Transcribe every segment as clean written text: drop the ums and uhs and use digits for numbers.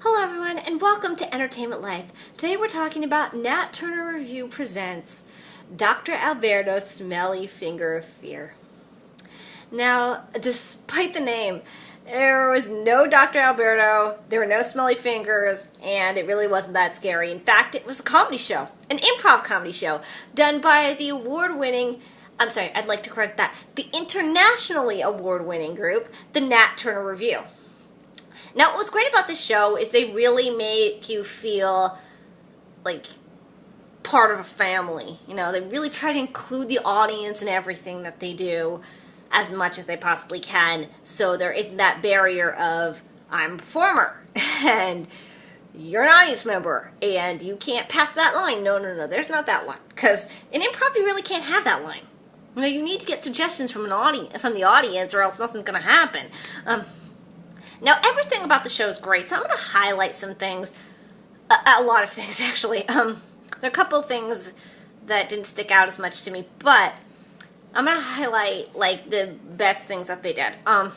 Hello everyone and welcome to Entertainment Life. Today we're talking about Nat Turner Revue presents Dr.Albertos Smelly Finger of Fear. Now, despite the name, there was no Dr. Alberto, there were no smelly fingers, and it really wasn't that scary. In fact, it was a comedy show, an improv comedy show, done by the award-winning, I'd like to correct that, the internationally award-winning group, the Nat Turner Revue. Now, what's great about this show is they really make you feel like part of a family. You know, they really try to include the audience in everything that they do as much as they possibly can, so there isn't that barrier of, I'm a performer, and you're an audience member, and you can't pass that line. No, there's not that line. Because in improv, you really can't have that line. You know, you need to get suggestions from the audience, or else nothing's going to happen. Now, everything about the show is great, so I'm going to highlight some things. A lot of things, actually. There are a couple of things that didn't stick out as much to me, but I'm going to highlight, like, the best things that they did. I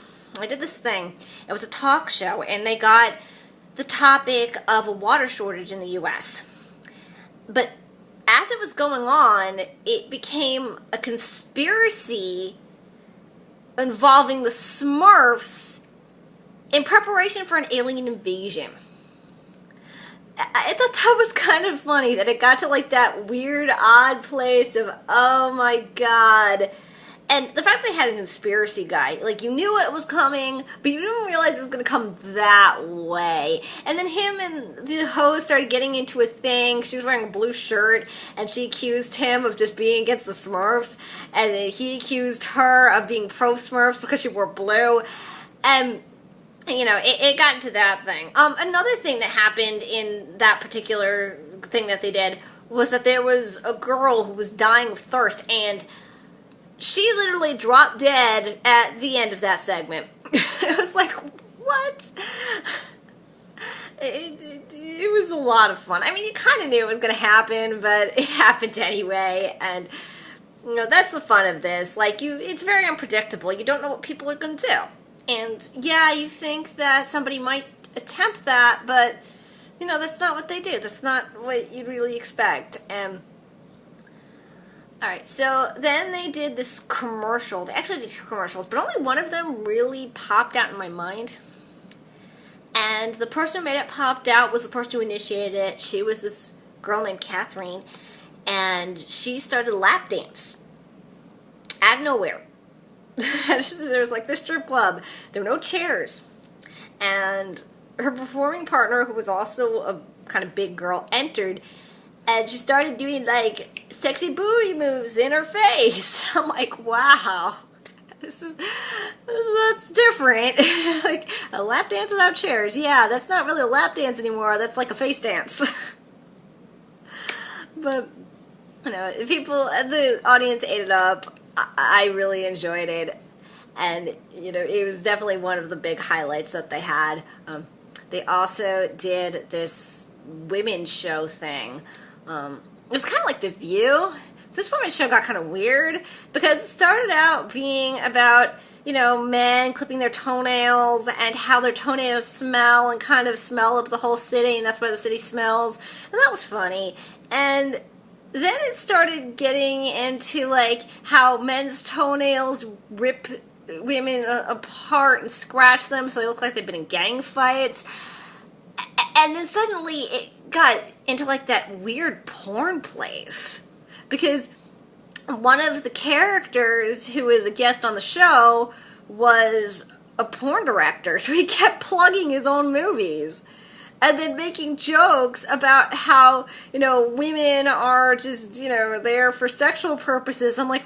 did this thing. It was a talk show, and they got the topic of a water shortage in the U.S. But as it was going on, it became a conspiracy involving the Smurfs in preparation for an alien invasion. I thought that was kind of funny that it got to like that weird, odd place of, oh my god. And the fact they had a conspiracy guy, like you knew it was coming, but you didn't realize it was going to come that way. And then him and the host started getting into a thing. She was wearing a blue shirt, and she accused him of just being against the Smurfs. And then he accused her of being pro-Smurfs because she wore blue. And you know, it got into that thing. Another thing that happened in that particular thing that they did was that there was a girl who was dying of thirst, and she literally dropped dead at the end of that segment. It was like, what? It was a lot of fun. I mean, you kind of knew it was going to happen, but it happened anyway, and you know, that's the fun of this. Like, it's very unpredictable. You don't know what people are going to do. And, yeah, you think that somebody might attempt that, but, you know, that's not what they do. That's not what you'd really expect. Alright, so then they did this commercial. They actually did two commercials, but only one of them really popped out in my mind. And the person who made it popped out was the person who initiated it. She was this girl named Catherine, and she started a lap dance out of nowhere. There was like this strip club. There were no chairs. And her performing partner, who was also a kind of big girl, entered, and she started doing like sexy booty moves in her face. I'm like, wow, that's different. Like a lap dance without chairs. Yeah, that's not really a lap dance anymore. That's like a face dance. But you know, the audience ate it up. I really enjoyed it, and you know, it was definitely one of the big highlights that they had. They also did this women's show thing. It was kind of like The View. This women's show got kind of weird because it started out being about, you know, men clipping their toenails and how their toenails smell and kind of smell up the whole city, and that's why the city smells, and that was funny. And then it started getting into, like, how men's toenails rip women apart and scratch them so they look like they've been in gang fights. And then suddenly it got into, like, that weird porn place. Because one of the characters who was a guest on the show was a porn director, so he kept plugging his own movies. And then making jokes about how, you know, women are just, you know, there for sexual purposes. I'm like,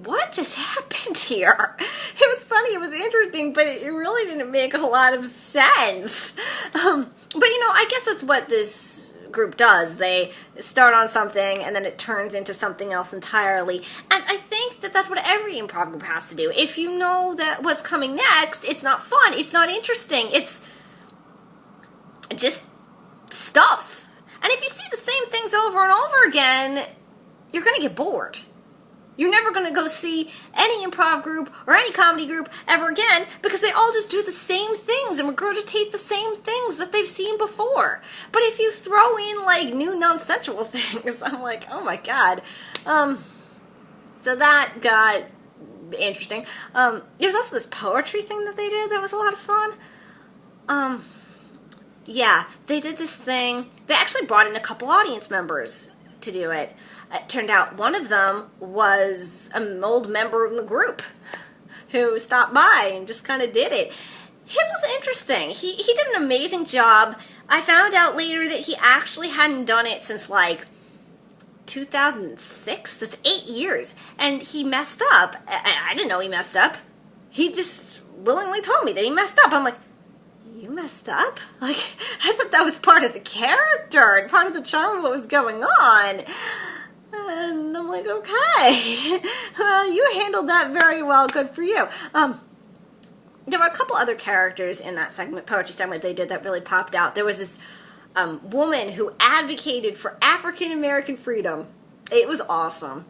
what just happened here? It was funny, it was interesting, but it really didn't make a lot of sense. But, you know, I guess that's what this group does. They start on something, and then it turns into something else entirely. And I think that that's what every improv group has to do. If you know that what's coming next, it's not fun, it's not interesting, it's just stuff. And if you see the same things over and over again, you're going to get bored. You're never going to go see any improv group or any comedy group ever again because they all just do the same things and regurgitate the same things that they've seen before. But if you throw in, like, new nonsensical things, I'm like, oh my god. So that got interesting. There's also this poetry thing that they did that was a lot of fun. Yeah, they did this thing. They actually brought in a couple audience members to do it. It turned out one of them was an old member of the group who stopped by and just kind of did it. His was interesting. He did an amazing job. I found out later that he actually hadn't done it since, like, 2006? That's 8 years. And he messed up. I didn't know he messed up. He just willingly told me that he messed up. I'm like, you messed up? Like, I thought that was part of the character and part of the charm of what was going on. And I'm like, okay. Well, you handled that very well. Good for you. There were a couple other characters in that segment, poetry segment they did that really popped out. There was this woman who advocated for African American freedom. It was awesome.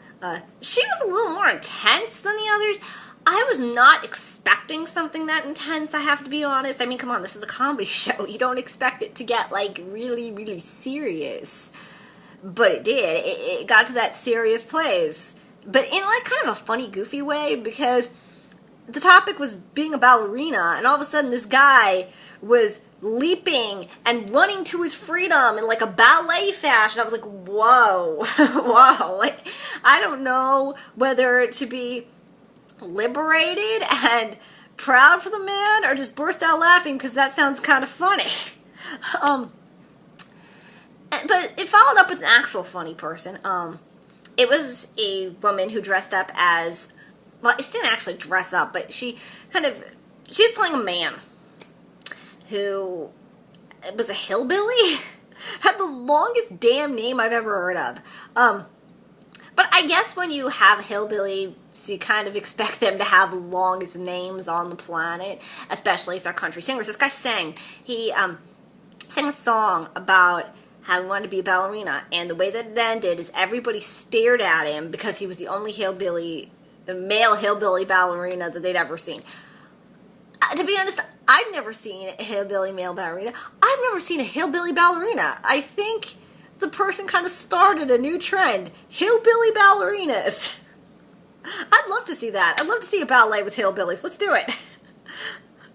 She was a little more intense than the others. I was not expecting something that intense, I have to be honest. I mean, come on, this is a comedy show. You don't expect it to get, like, really, really serious. But it did. It got to that serious place. But in, like, kind of a funny, goofy way, because the topic was being a ballerina, and all of a sudden this guy was leaping and running to his freedom in, like, a ballet fashion. I was like, whoa, whoa. Like, I don't know whether to be liberated and proud for the man or just burst out laughing because that sounds kind of funny. But it followed up with an actual funny person. It was a woman who dressed up as, well, she didn't actually dress up, but she was playing a man who was a hillbilly. Had the longest damn name I've ever heard of. But I guess when you have a hillbilly, you kind of expect them to have the longest names on the planet, especially if they're country singers. This guy sang. He sang a song about how he wanted to be a ballerina, and the way that it ended is everybody stared at him because he was the only male hillbilly ballerina that they'd ever seen. To be honest, I've never seen a hillbilly male ballerina. I've never seen a hillbilly ballerina. I think the person kind of started a new trend. Hillbilly ballerinas. I'd love to see that. I'd love to see a ballet with hillbillies. Let's do it.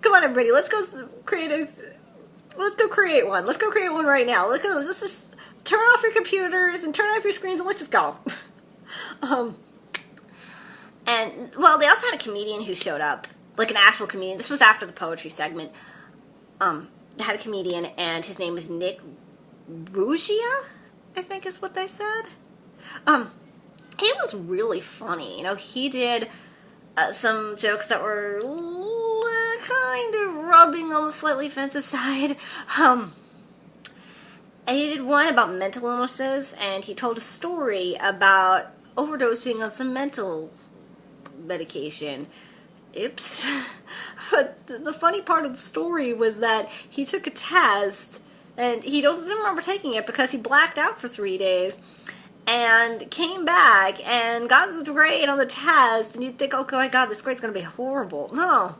Come on, everybody. Let's go create one. Let's go create one right now. Let's just turn off your computers and turn off your screens and let's just go. And, well, they also had a comedian who showed up. Like an actual comedian. This was after the poetry segment. They had a comedian, and his name is Nick Ruggia, I think is what they said. He was really funny. You know, he did some jokes that were kind of rubbing on the slightly offensive side. And he did one about mental illnesses, and he told a story about overdosing on some mental medication. Oops. But the funny part of the story was that he took a test, and he doesn't remember taking it because he blacked out for 3 days, and came back and got the grade on the test, and you'd think, oh my god, this grade's going to be horrible. No.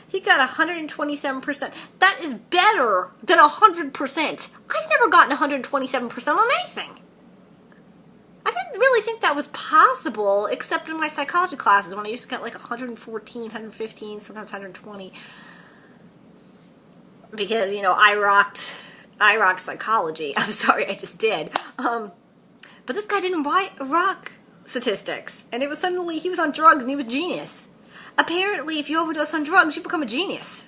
He got 127%. That is better than 100%. I've never gotten 127% on anything. I didn't really think that was possible, except in my psychology classes when I used to get like 114, 115, sometimes 120. Because, you know, I rocked psychology. I'm sorry, I just did. But this guy didn't rock statistics. And it was suddenly, he was on drugs and he was a genius. Apparently, if you overdose on drugs, you become a genius.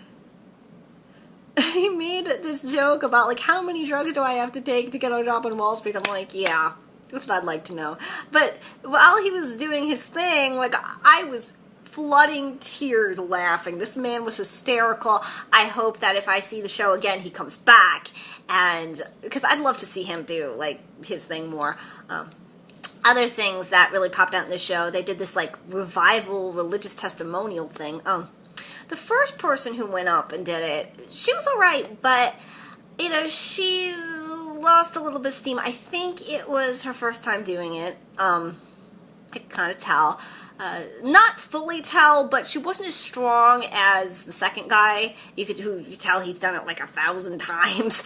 He made this joke about, like, how many drugs do I have to take to get a job on Wall Street? I'm like, yeah. That's what I'd like to know. But while he was doing his thing, like, I was flooding tears laughing. This man was hysterical. I hope that if I see the show again, he comes back. And, because I'd love to see him do, like, his thing more. Other things that really popped out in the show, they did this, like, revival religious testimonial thing. The first person who went up and did it, she was alright, but, you know, she's lost a little bit of steam. I think it was her first time doing it. I could kind of tell. Not fully tell, but she wasn't as strong as the second guy. You could tell he's done it like 1,000 times.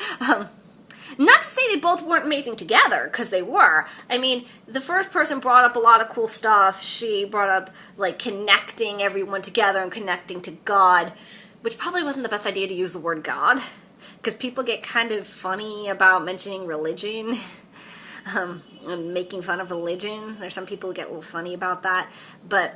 Not to say they both weren't amazing together, because they were. I mean, the first person brought up a lot of cool stuff. She brought up, like, connecting everyone together and connecting to God, which probably wasn't the best idea to use the word God, because people get kind of funny about mentioning religion. And making fun of religion. There's some people who get a little funny about that. But,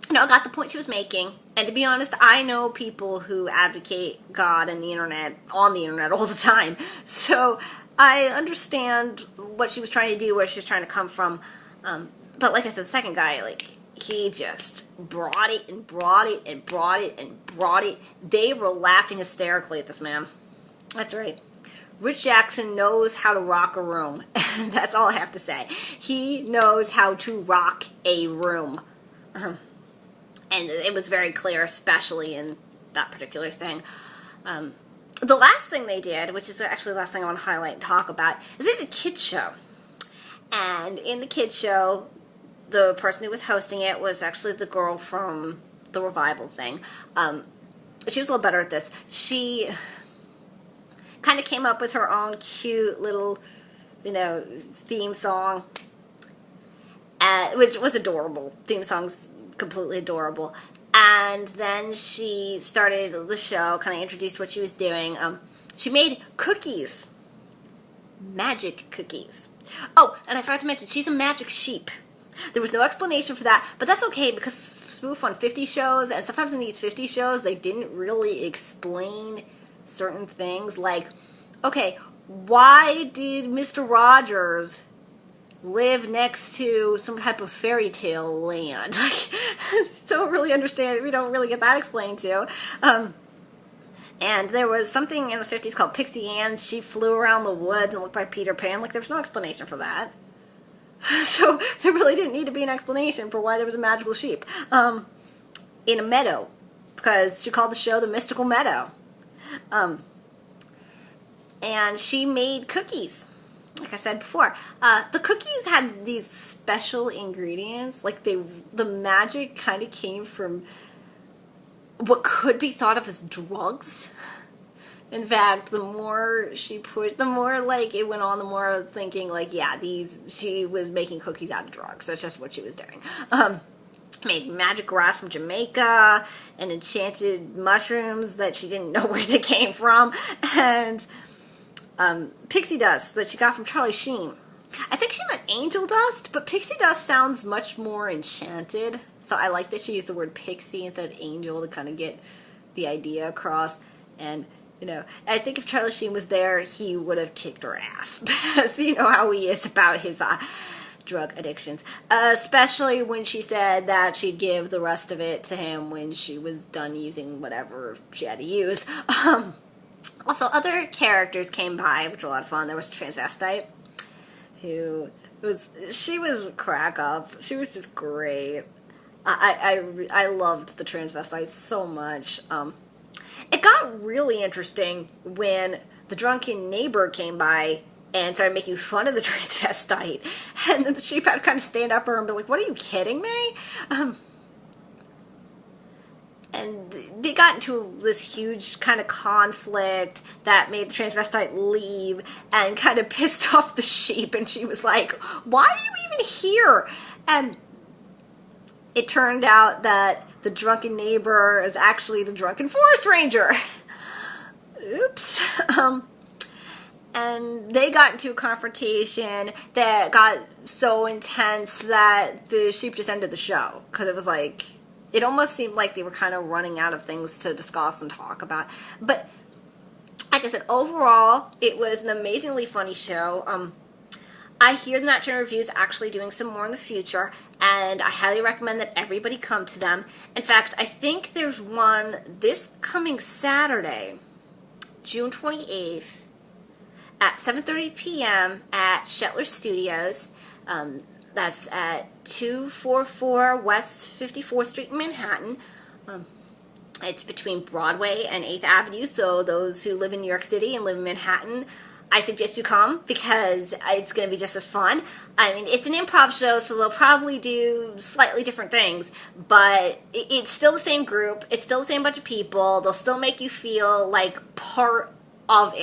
I got the point she was making. And to be honest, I know people who advocate God and the internet, on the internet all the time. So I understand what she was trying to do, where she's trying to come from. But like I said, the second guy, like, he just brought it and brought it and brought it and brought it. They were laughing hysterically at this man. That's right. Rich Jackson knows how to rock a room. That's all I have to say. He knows how to rock a room. And it was very clear, especially in that particular thing. The last thing they did, which is actually the last thing I want to highlight and talk about, is they did a kids show. And in the kids show, the person who was hosting it was actually the girl from the revival thing. She was a little better at this. She kind of came up with her own cute little, theme song, which was adorable. Theme song's completely adorable. And then she started the show, kind of introduced what she was doing. She made cookies. Magic cookies. Oh, and I forgot to mention, she's a magic sheep. There was no explanation for that, but that's okay, because spoof on 50 shows, and sometimes in these 50 shows, they didn't really explain certain things, like, okay, why did Mr. Rogers live next to some type of fairy tale land? Like, don't really understand. We don't really get that explained to. And there was something in the 50s called Pixie Ann. She flew around the woods and looked like Peter Pan. Like, there was no explanation for that. So there really didn't need to be an explanation for why there was a magical sheep in a meadow, because she called the show The Mystical Meadow. And she made cookies, like I said before. The cookies had these special ingredients. Like, the magic kind of came from what could be thought of as drugs. In fact, the more she pushed, the more, like, it went on, the more I was thinking, like, yeah, she was making cookies out of drugs. That's just what she was doing. Made magic grass from Jamaica, and enchanted mushrooms that she didn't know where they came from, and pixie dust that she got from Charlie Sheen. I think she meant angel dust, but pixie dust sounds much more enchanted, so I like that she used the word pixie instead of angel to kind of get the idea across. And I think if Charlie Sheen was there, he would have kicked her ass. So you know how he is about his drug addictions. Especially when she said that she'd give the rest of it to him when she was done using whatever she had to use. Also, other characters came by, which were a lot of fun. There was a transvestite she was crack up. She was just great. I loved the transvestites so much. It got really interesting when the drunken neighbor came by and started making fun of the transvestite. And then the sheep had to kind of stand up her and be like, "What, are you kidding me?" And they got into this huge kind of conflict that made the transvestite leave and kind of pissed off the sheep. And she was like, "Why are you even here?" And it turned out that the drunken neighbor is actually the drunken forest ranger. Oops. And they got into a confrontation that got so intense that the sheep just ended the show. Because it was like, it almost seemed like they were kind of running out of things to discuss and talk about. But, like I said, overall, it was an amazingly funny show. I hear the Nat Turner Revue is actually doing some more in the future, and I highly recommend that everybody come to them. In fact, I think there's one this coming Saturday, June 28th, at 7:30 p.m. at Shetler Studios. That's at 244 West 54th Street in Manhattan. It's between Broadway and 8th Avenue, so those who live in New York City and live in Manhattan, I suggest you come because it's going to be just as fun. I mean, it's an improv show, so they'll probably do slightly different things, but it's still the same group. It's still the same bunch of people. They'll still make you feel like part of it.